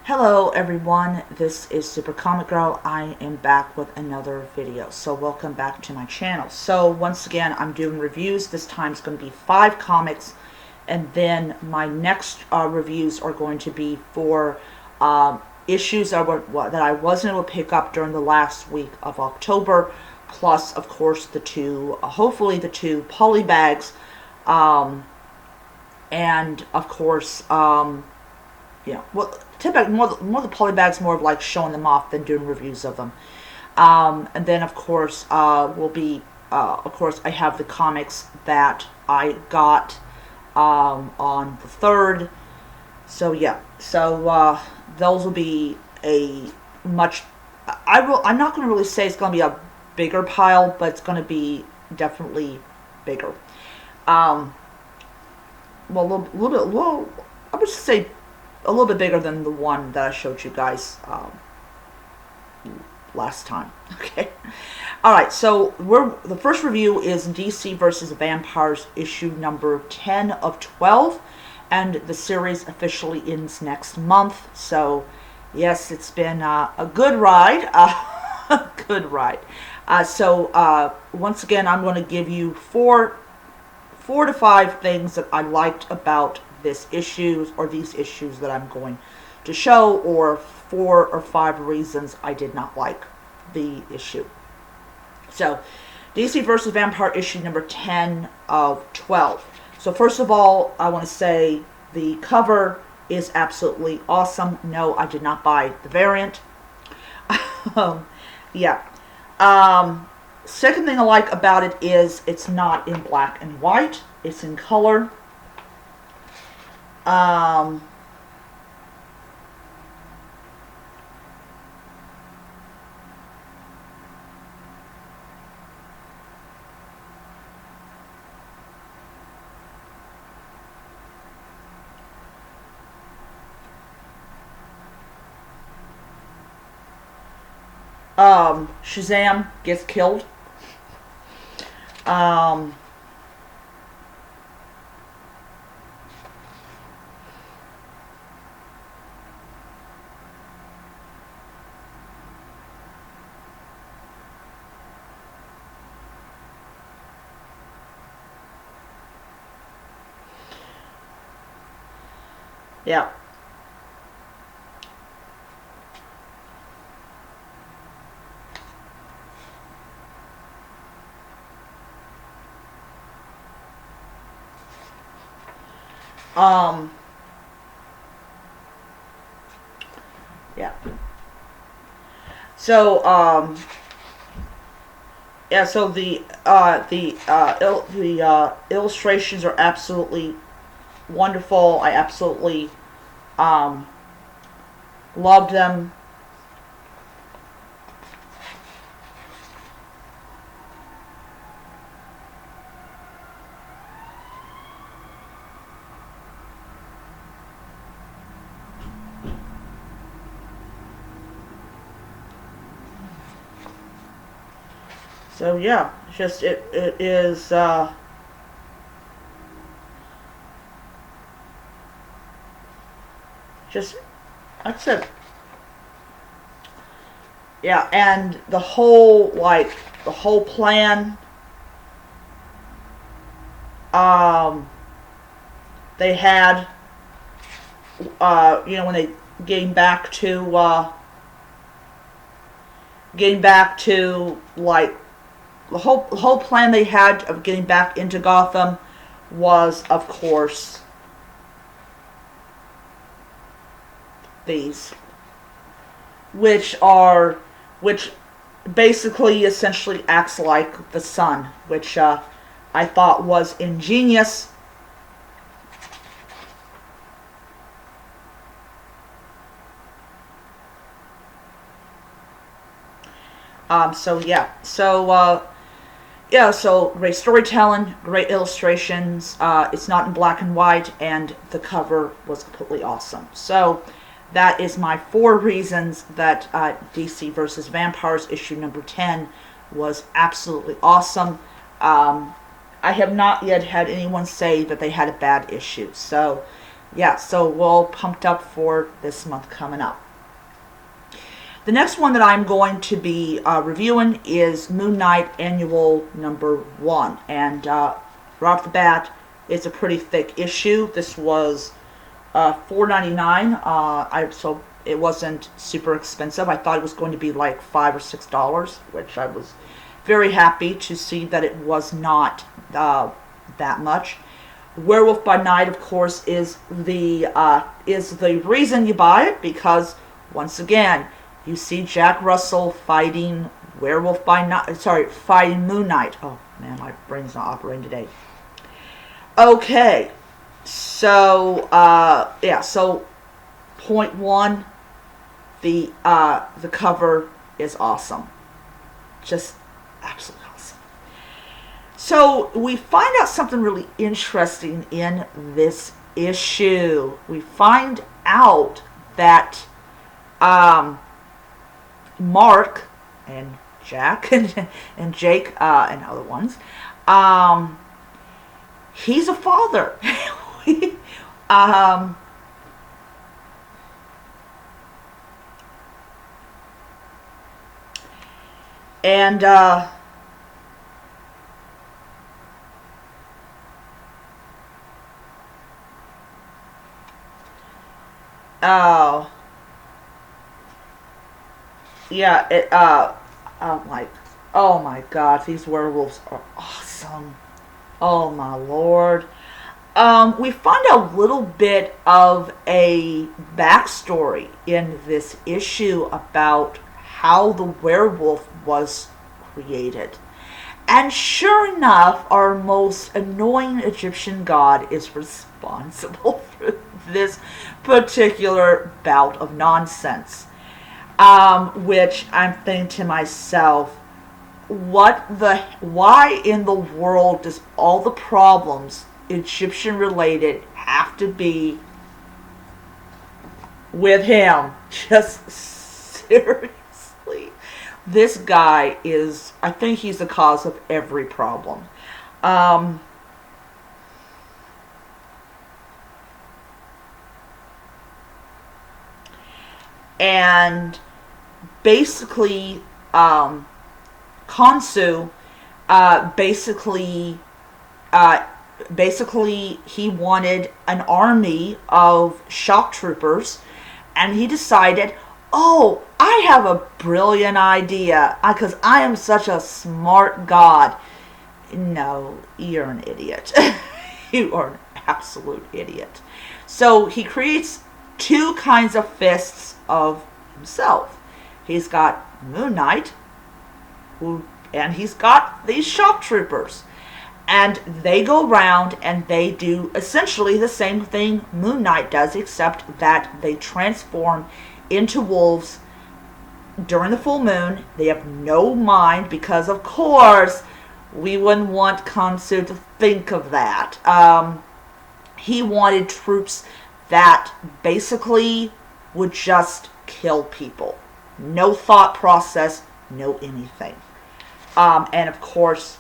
Hello everyone, this is Super Comic Girl. I am back with another video, so welcome back to my channel. So once again, I'm doing reviews. This time it's going to be 5 comics, and then my next reviews are going to be for issues that I wasn't able to pick up during the last week of October, plus of course the two, hopefully the 2 polybags, and of course, typically more the polybags, more of like showing them off than doing reviews of them. And then of course will be of course I have the comics that I got on the 3rd. So yeah, so those will be a much. I'm not going to really say it's going to be a bigger pile, but it's going to be definitely bigger. Well, I would just say a little bit bigger than the one that I showed you guys last time. Okay. Alright, so the first review is DC vs. Vampires issue number 10 of 12, and the series officially ends next month. So yes, it's been a good ride. A good ride. So once again, I'm going to give you four to five things that I liked about this issues, or these issues that I'm going to show, or 4 or 5 reasons I did not like the issue. So DC vs. Vampire issue number 10 of 12. So first of all, I want to say the cover is absolutely awesome. No, I did not buy the variant. Yeah. Second thing I like about it is it's not in black and white. It's in color. Shazam gets killed. Yeah. Yeah. So, yeah, so the illustrations are absolutely wonderful. I absolutely loved them. So yeah, just it is just, like I said, yeah, and the whole plan, they had, when they getting back to like the whole plan they had of getting back into Gotham was, of course, these, which basically essentially acts like the sun, which I thought was ingenious. So yeah, so great storytelling, great illustrations. It's not in black and white, and the cover was completely awesome. So that is my 4 reasons that DC vs. Vampires issue number 10 was absolutely awesome. I have not yet had anyone say that they had a bad issue. So yeah, so we're all pumped up for this month coming up. The next one that I'm going to be reviewing is Moon Knight Annual number 1. And right off the bat, it's a pretty thick issue. This was $4.99. So it wasn't super expensive. I thought it was going to be like $5 or $6, which I was very happy to see that it was not that much. Werewolf by Night, of course, is the reason you buy it, because once again, you see Jack Russell fighting Werewolf by Night. Sorry, fighting Moon Knight. Oh man, my brain's not operating today. Okay, so yeah, so point one, the cover is awesome, just absolutely awesome. So we find out something really interesting in this issue. We find out that Mark and Jack and Jake and other ones, he's a father. And oh yeah, oh my god, these werewolves are awesome. Oh my lord. We find a little bit of a backstory in this issue about how the werewolf was created. And sure enough, our most annoying Egyptian god is responsible for this particular bout of nonsense. Which I'm thinking to myself, why in the world does all the problems Egyptian related have to be with him? Just seriously. This guy is, I think he's the cause of every problem. And basically, Khonsu, basically he wanted an army of shock troopers, and he decided, oh, I have a brilliant idea, because I am such a smart god. No, you're an idiot. You are an absolute idiot. So he creates two kinds of fists of himself. He's got Moon Knight, and he's got these shock troopers. And they go around and they do essentially the same thing Moon Knight does, except that they transform into wolves during the full moon. They have no mind, because of course we wouldn't want Khonsu to think of that. He wanted troops that basically would just kill people. No thought process, no anything. And of course,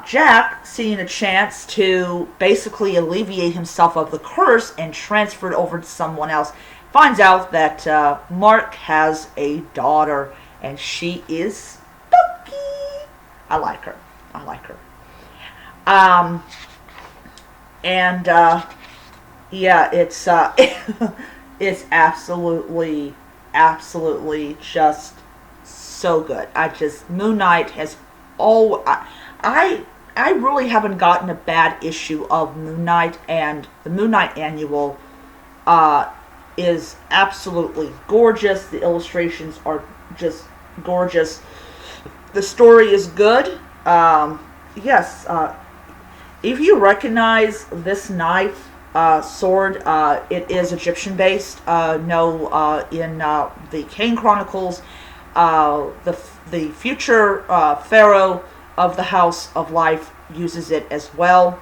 Jack, seeing a chance to basically alleviate himself of the curse and transfer it over to someone else, finds out that Mark has a daughter, and she is spunky. I like her. And yeah, it's it's absolutely just so good. Moon Knight has I really haven't gotten a bad issue of Moon Knight, and the Moon Knight Annual is absolutely gorgeous. The illustrations are just gorgeous. The story is good. Yes, if you recognize this knife, sword, it is Egyptian based. In the Kane Chronicles, the future pharaoh of the House of Life uses it as well.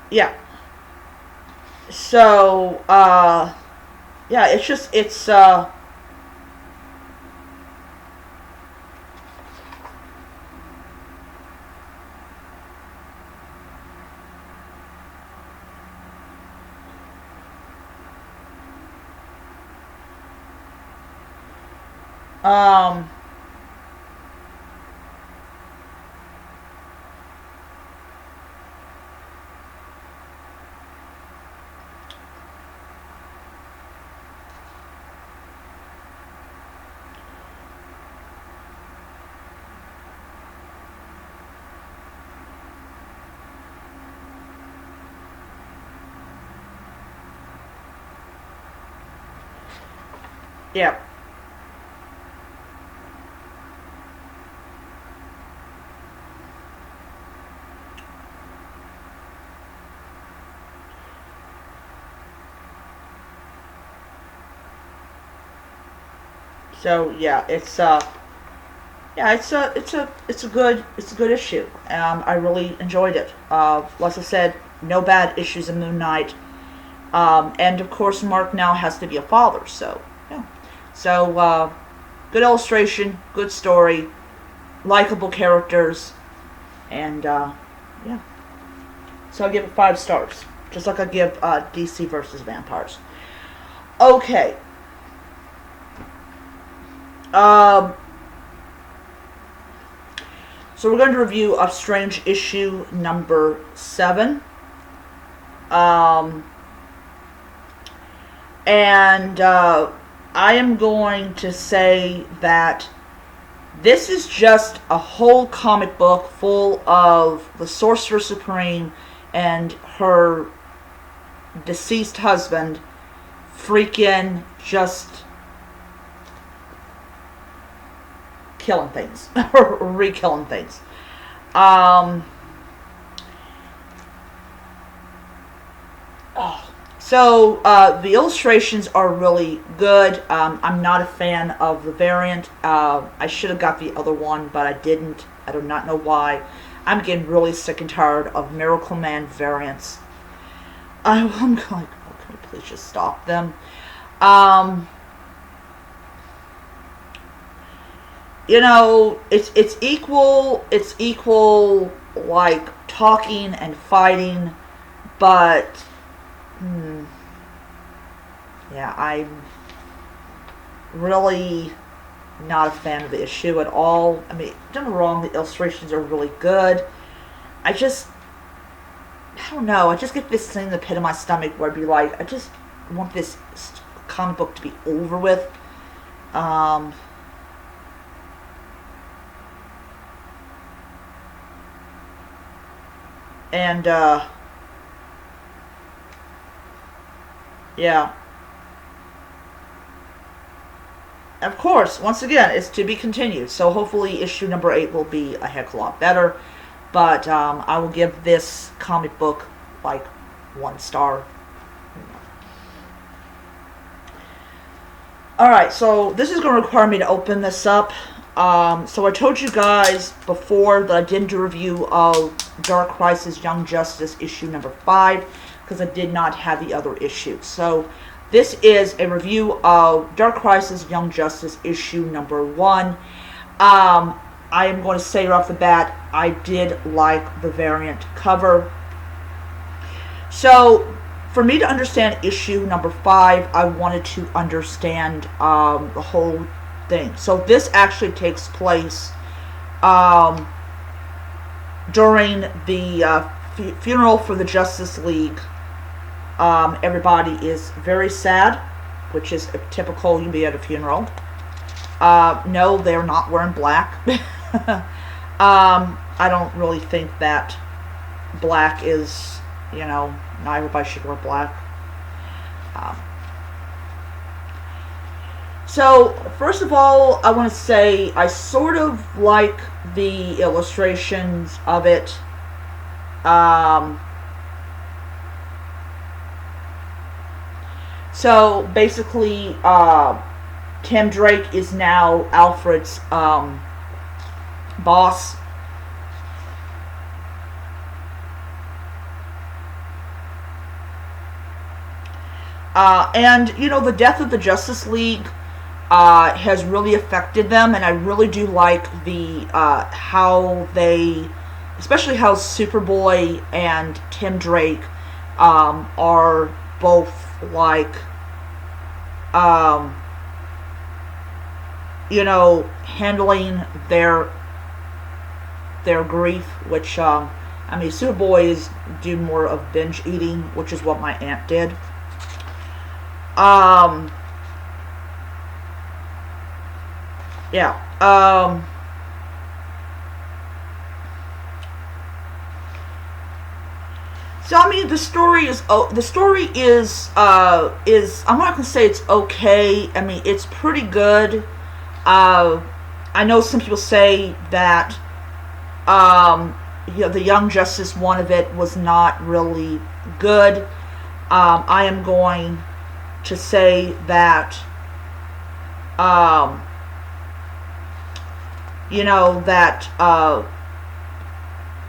Yeah. So, yeah, it's Um, yeah. So yeah, it's a good issue. I really enjoyed it. Like I said, no bad issues in Moon Knight. And of course, Mark now has to be a father. So yeah. So good illustration, good story, likable characters, and yeah. So I give it 5 stars, just like I give DC versus Vampires. Okay. Um, so we're going to review a Strange issue number 7. Um, and I am going to say that this is just a whole comic book full of the Sorcerer Supreme and her deceased husband freaking just killing things or re-killing things. Um, oh. So the illustrations are really good. I'm not a fan of the variant. I should have got the other one, but I didn't. I do not know why. I'm getting really sick and tired of Miracle Man variants. I'm like, oh, can we please just stop them? You know, it's equal. It's equal, like talking and fighting, but yeah, I'm really not a fan of the issue at all. I mean, don't get me wrong, the illustrations are really good. I just, I don't know, I just get this thing in the pit of my stomach where I'd be like, I just want this comic book to be over with. Um, and, yeah. Of course, once again, it's to be continued. So hopefully issue number 8 will be a heck of a lot better. But I will give this comic book like 1 star. Alright, so this is going to require me to open this up. So I told you guys before that I didn't do a review of Dark Crisis Young Justice issue number 5 because I did not have the other issue. So this is a review of Dark Crisis Young Justice issue number 1. I am going to say right off the bat, I did like the variant cover. So for me to understand issue number 5, I wanted to understand the whole thing. So this actually takes place during the funeral for the Justice League. Everybody is very sad, which is typical you be at a funeral. No, they're not wearing black. I don't really think that black is, not everybody should wear black. So, first of all, I want to say I sort of like the illustrations of it. So, basically, Tim Drake is now Alfred's boss. And, the death of the Justice League has really affected them, and I really do like the how they, especially how Superboy and Tim Drake are both like handling their grief, which Superboy is doing more of binge eating, which is what my aunt did. Yeah. So the story is I'm not gonna say it's okay. It's pretty good. I know some people say that the Young Justice one of it was not really good. I am going to say that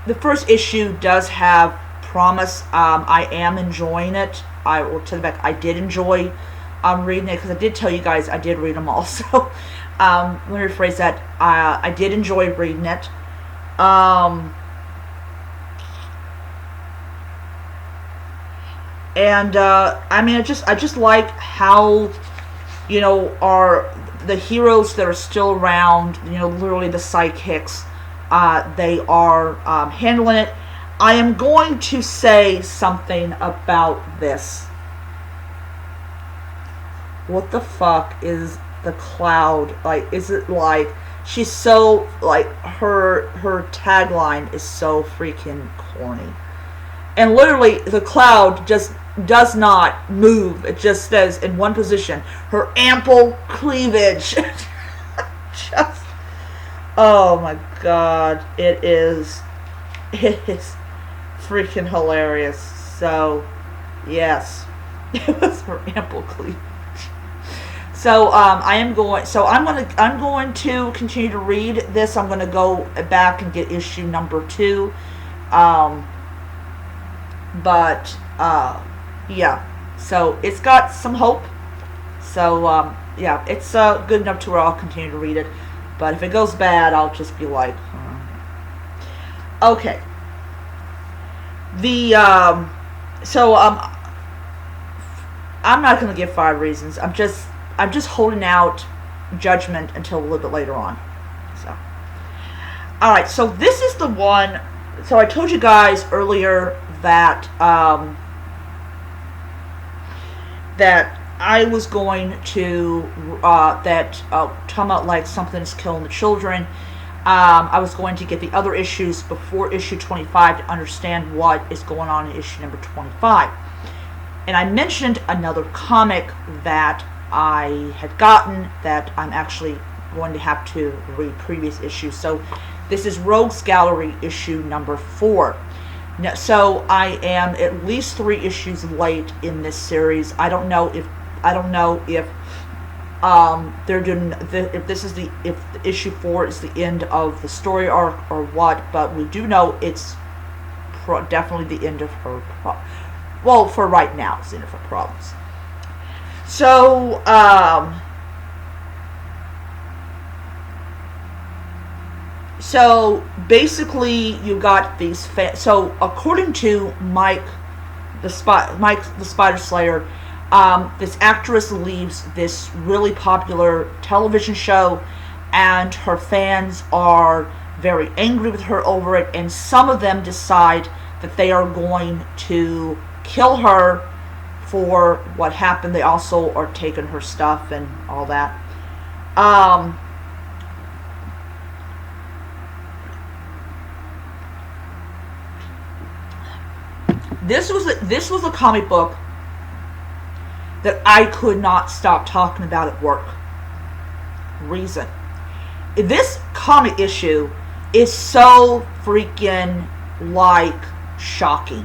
the first issue does have promise. I am enjoying it. I will tell you back. I did enjoy reading it, because I did tell you guys I did read them all. So let me rephrase that. I did enjoy reading it. And I just like how are the heroes that are still around, literally the sidekicks, they are handling it. I am going to say something about this. What the fuck is the Cloud? Like, is it like she's so, like, her tagline is so freaking corny. And literally the Cloud just does not move. It just says in one position, her ample cleavage. Just, oh my god, it is freaking hilarious. So yes, it was her ample cleavage. So I'm going to continue to read this. I'm going to go back and get issue number 2. But yeah, so it's got some hope. So yeah, it's good enough to where I'll continue to read it. But if it goes bad, I'll just be like, okay. I'm not going to give 5 reasons. I'm just holding out judgment until a little bit later on. So, all right. So this is the one. So I told you guys earlier that that I was going to talking about like something's killing the children. I was going to get the other issues before issue 25 to understand what is going on in issue number 25. And I mentioned another comic that I had gotten that I'm actually going to have to read previous issues. So this is Rogues Gallery issue number 4. Now, so I am at least 3 issues late in this series. I don't know if they're doing if issue 4 is the end of the story arc or what, but we do know it's definitely the end of her. Well, for right now, it's the end of her problems. So so basically, you got these. So according to Mike the Spider Slayer, this actress leaves this really popular television show, and her fans are very angry with her over it, and some of them decide that they are going to kill her for what happened. They also are taking her stuff and all that. This was a comic book that I could not stop talking about at work. Reason. This comic issue is so freaking, like, shocking.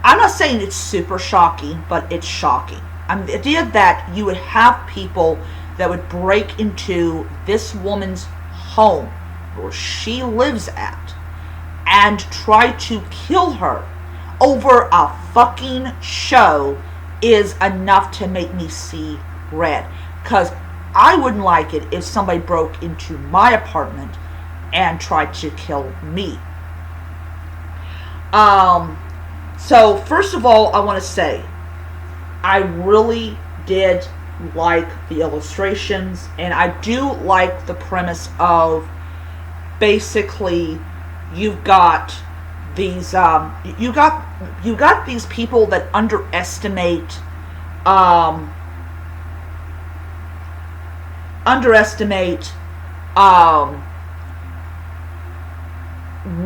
I'm not saying it's super shocking, but it's shocking. The idea that you would have people that would break into this woman's home where she lives at and try to kill her over a fucking show is enough to make me see red. Because I wouldn't like it if somebody broke into my apartment and tried to kill me. So first of all, I want to say I really did like the illustrations, and I do like the premise of basically you've got these you got these people that um, underestimate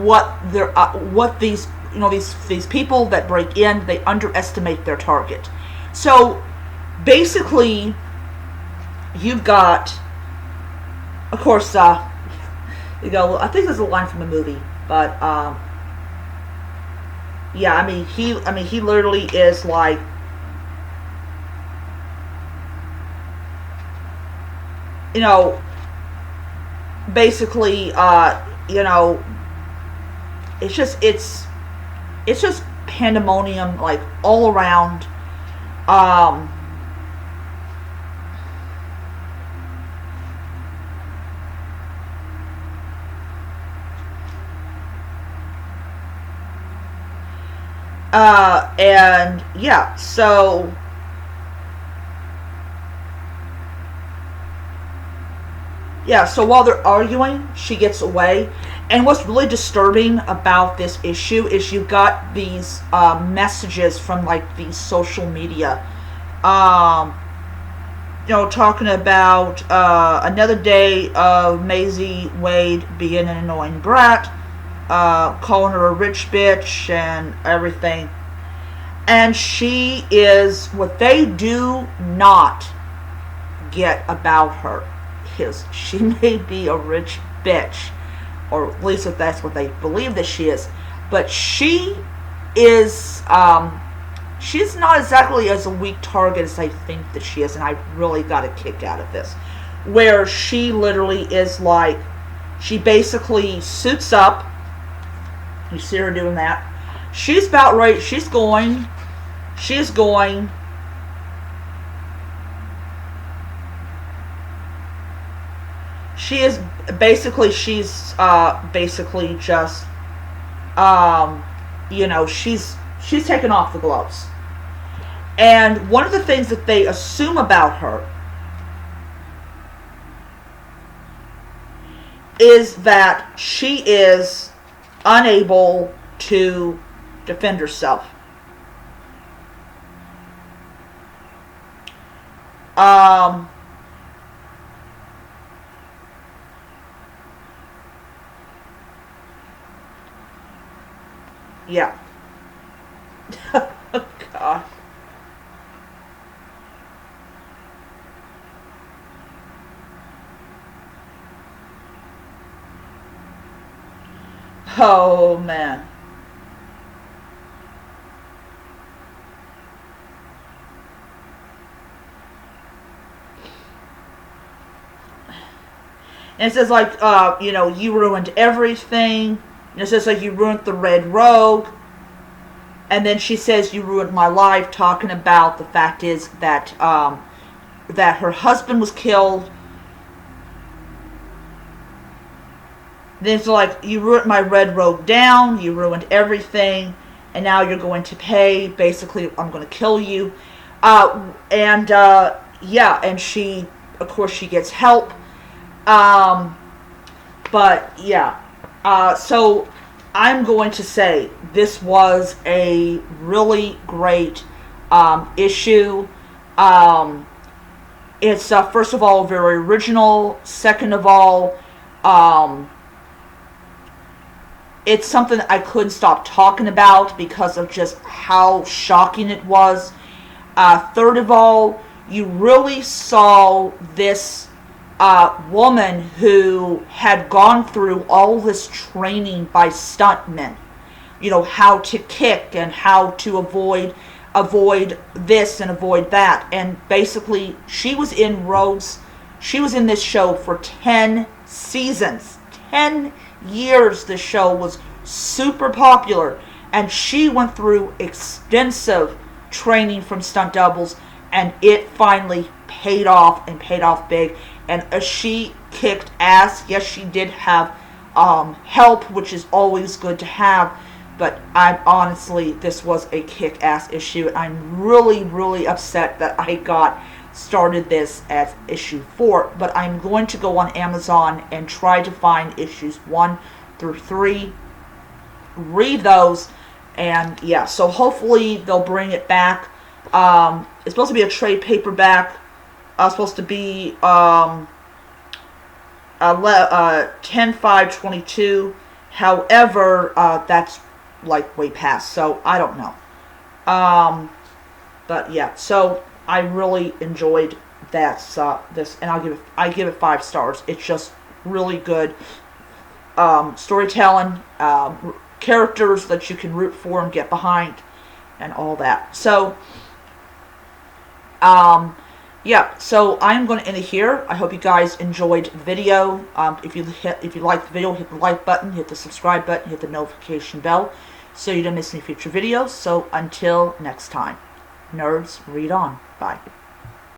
what these these people that break in, they underestimate their target. So basically you've got, of course, I think there's a line from the movie, but yeah, he literally is like, you know, basically, it's just pandemonium, like, all around. Um, and yeah, so while they're arguing, she gets away. And what's really disturbing about this issue is you got these messages from like these social media, um, talking about another day of Maisie Wade being an annoying brat, calling her a rich bitch and everything. And she is, what they do not get about her is she may be a rich bitch, or at least if that's what they believe that she is, but she is, she's not exactly as a weak target as I think that she is, and I really got a kick out of this, where she literally is like, she basically suits up. You see her doing that. She's about right. She's going. She is basically, basically just, she's taken off the gloves. And one of the things that they assume about her is that she is unable to defend herself. Um, yeah. Oh, God. Oh, man. And it says, like, you ruined everything. And it says, like, you ruined the Red Rogue. And then she says, you ruined my life, talking about the fact is that, that her husband was killed. Then it's like, you ruined my Red Rogue down, you ruined everything, and now you're going to pay. Basically, I'm going to kill you. Yeah, and she, of course, she gets help. But yeah, so I'm going to say this was a really great issue. It's first of all very original. Second of all, it's something I couldn't stop talking about because of just how shocking it was. Third of all, you really saw this woman who had gone through all this training by stuntmen, how to kick and how to avoid this and avoid that. And basically, she was in this show for 10 seasons. 10 years this show was super popular, and she went through extensive training from stunt doubles, and it finally paid off, and paid off big. And she kicked ass. Yes, she did have help, which is always good to have, but honestly, this was a kick-ass issue. I'm really, really upset that I got started this as issue 4, but I'm going to go on Amazon and try to find issues 1 through 3, read those, and yeah, so hopefully they'll bring it back. It's supposed to be a trade paperback. It's supposed to be 10/5/22. However, that's like way past, so I don't know. But yeah, so I really enjoyed this, and I give it 5 stars. It's just really good storytelling, characters that you can root for and get behind, and all that. So, yeah, so I'm going to end it here. I hope you guys enjoyed the video. If you liked the video, hit the like button, hit the subscribe button, hit the notification bell, so you don't miss any future videos. So until next time, nerds, read on. Bye.